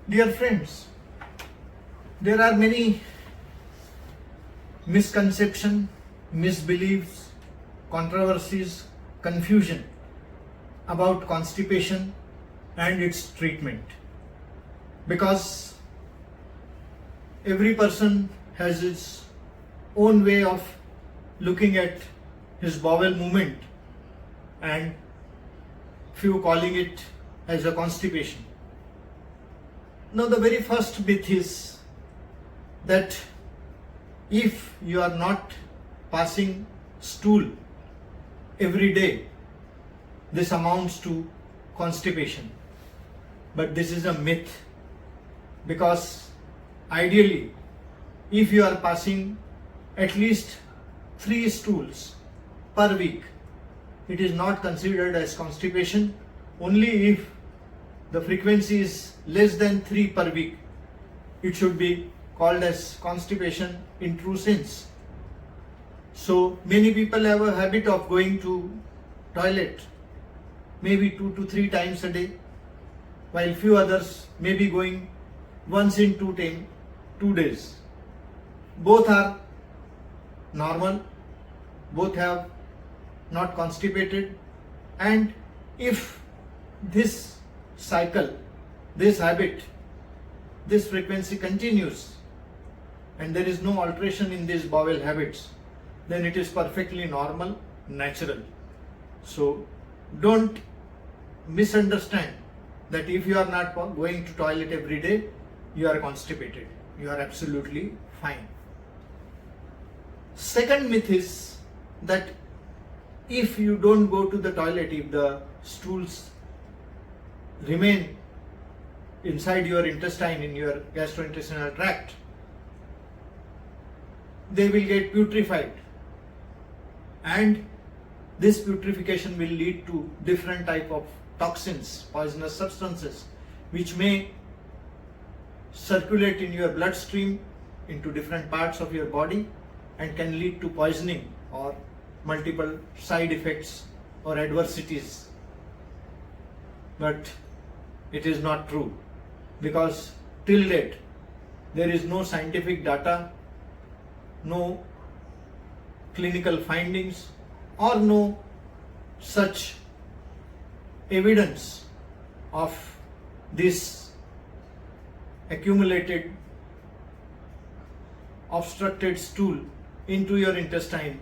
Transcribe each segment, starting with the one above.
Dear friends, there are many misconceptions, misbeliefs, controversies, confusion about constipation and its treatment, because every person has his own way of looking at his bowel movement, and few calling it as a constipation. Now, the very first myth is that if you are not passing stool every day, this amounts to constipation. But this is a myth, because ideally, if you are passing at least 3 stools per week, it is not considered as constipation. Only if the frequency is less than 3 per week, it should be called as constipation in true sense. So many people have a habit of going to toilet maybe 2 to 3 times a day, while few others may be going once in 2 days. Both are normal, both have not constipated, and if this cycle, this habit, this frequency continues and there is no alteration in these bowel habits, then it is perfectly normal, natural. So don't misunderstand that if you are not going to toilet every day, you are constipated. You are absolutely fine. Second myth is that if you don't go to the toilet, if the stools remain inside your intestine, in your gastrointestinal tract, they will get putrefied, and this putrefaction will lead to different type of toxins, poisonous substances, which may circulate in your bloodstream into different parts of your body and can lead to poisoning or multiple side effects or adversities. But it is not true, because till date there is no scientific data, no clinical findings, or no such evidence of this accumulated obstructed stool into your intestine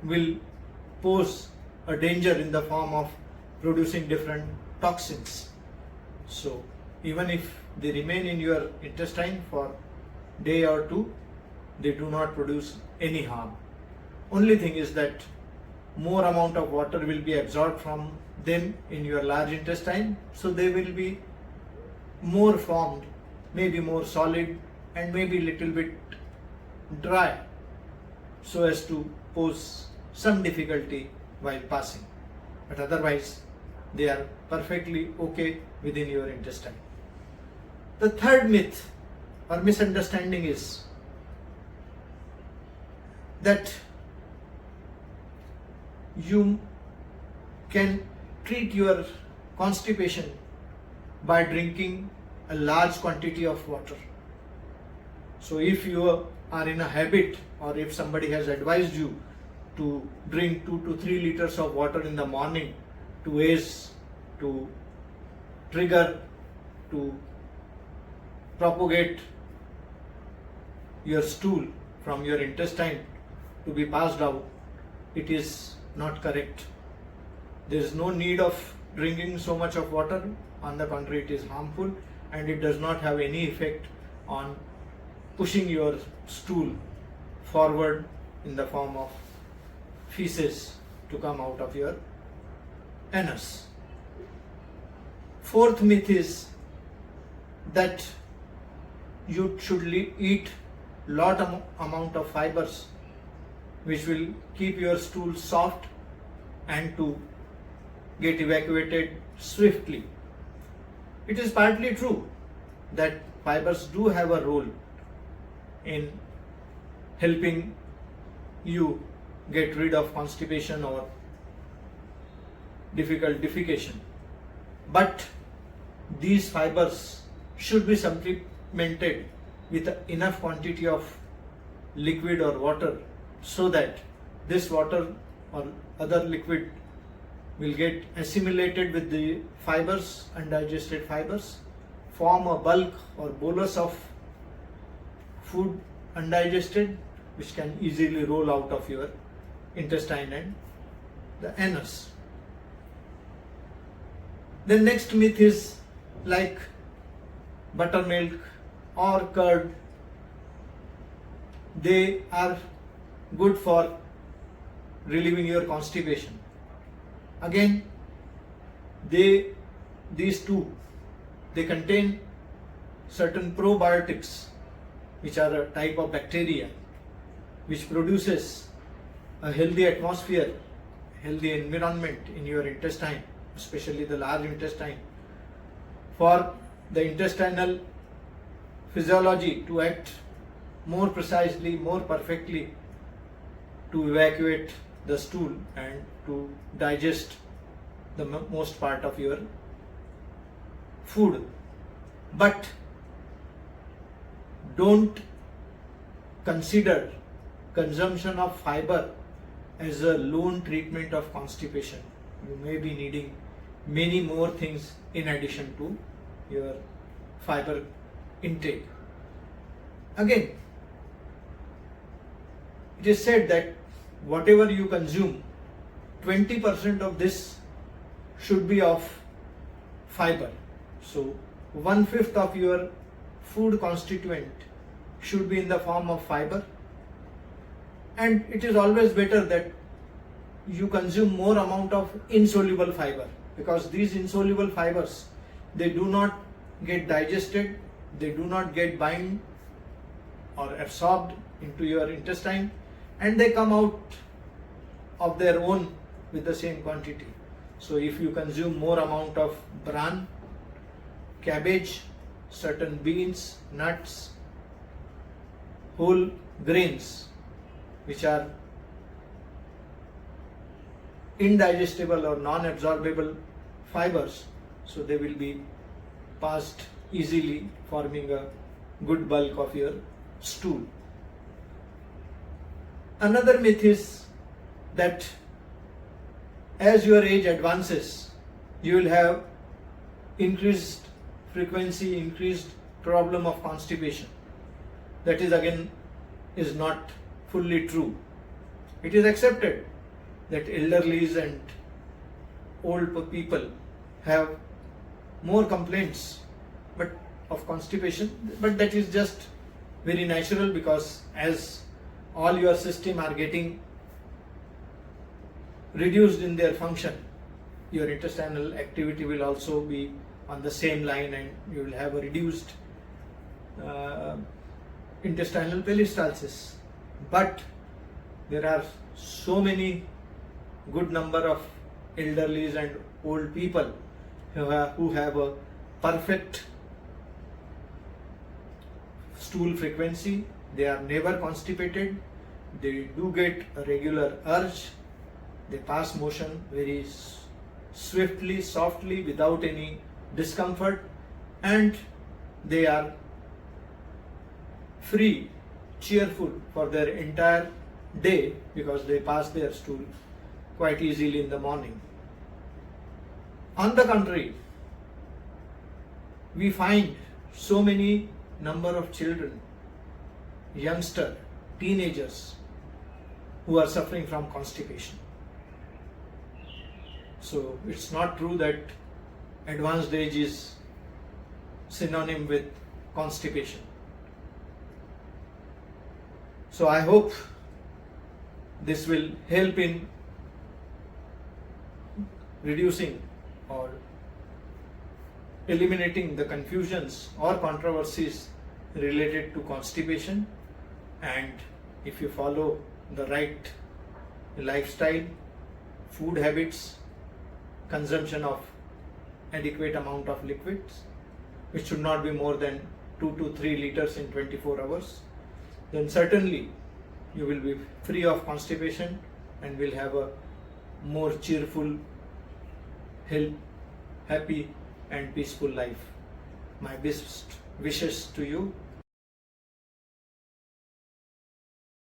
will pose a danger in the form of producing different toxins. So even if they remain in your intestine for a day or 2, they do not produce any harm. Only thing is that more amount of water will be absorbed from them in your large intestine, so they will be more formed, maybe more solid, and maybe little bit dry, so as to pose some difficulty while passing. But otherwise, they are perfectly okay within your intestine. The third myth or misunderstanding is that you can treat your constipation by drinking a large quantity of water. So if you are in a habit, or if somebody has advised you to drink 2 to 3 liters of water in the morning to ace, to trigger, to propagate your stool from your intestine to be passed out, it is not correct. There is no need of drinking so much of water. On the contrary, it is harmful, and it does not have any effect on pushing your stool forward in the form of feces to come out of your anus. Fourth myth is that you should eat lot amount of fibers, which will keep your stool soft and to get evacuated swiftly. It is partly true that fibers do have a role in helping you get rid of constipation or difficult defecation. But these fibers should be supplemented with enough quantity of liquid or water, so that this water or other liquid will get assimilated with the fibers, undigested fibers, form a bulk or bolus of food undigested, which can easily roll out of your intestine and the anus. The next myth is like buttermilk or curd. They are good for relieving your constipation. Again, these two, they contain certain probiotics, which are a type of bacteria which produces a healthy atmosphere, healthy environment in your intestine, especially the large intestine, for the intestinal physiology to act more precisely, more perfectly, to evacuate the stool and to digest the most part of your food. But don't consider consumption of fiber as a lone treatment of constipation. You may be needing many more things in addition to your fiber intake. Again, it is said that whatever you consume, 20% of this should be of fiber. So 1/5 of your food constituent should be in the form of fiber, and it is always better that you consume more amount of insoluble fiber, because these insoluble fibers, they do not get digested, they do not get bind or absorbed into your intestine, and they come out of their own with the same quantity. So if you consume more amount of bran, cabbage, certain beans, nuts, whole grains, which are indigestible or non-absorbable fibers, so they will be passed easily, forming a good bulk of your stool. Another myth is that as your age advances, you will have increased frequency, increased problem of constipation. That is again is not fully true. It is accepted that elderlies and old people have more complaints of constipation, but that is just very natural, because as all your system are getting reduced in their function, your intestinal activity will also be on the same line, and you will have a reduced intestinal peristalsis. But there are so many good number of elderlies and old people who have a perfect stool frequency. They are never constipated, they do get a regular urge, they pass motion very swiftly, softly, without any discomfort, and they are free, cheerful for their entire day, because they pass their stool quite easily in the morning. On the contrary, we find so many number of children, youngster, teenagers, who are suffering from constipation. So it's not true that advanced age is synonym with constipation. So I hope this will help in reducing or eliminating the confusions or controversies related to constipation. And if you follow the right lifestyle, food habits, consumption of adequate amount of liquids, which should not be more than 2 to 3 liters in 24 hours, then certainly you will be free of constipation and will have a more cheerful, happy and peaceful life. My best wishes to you.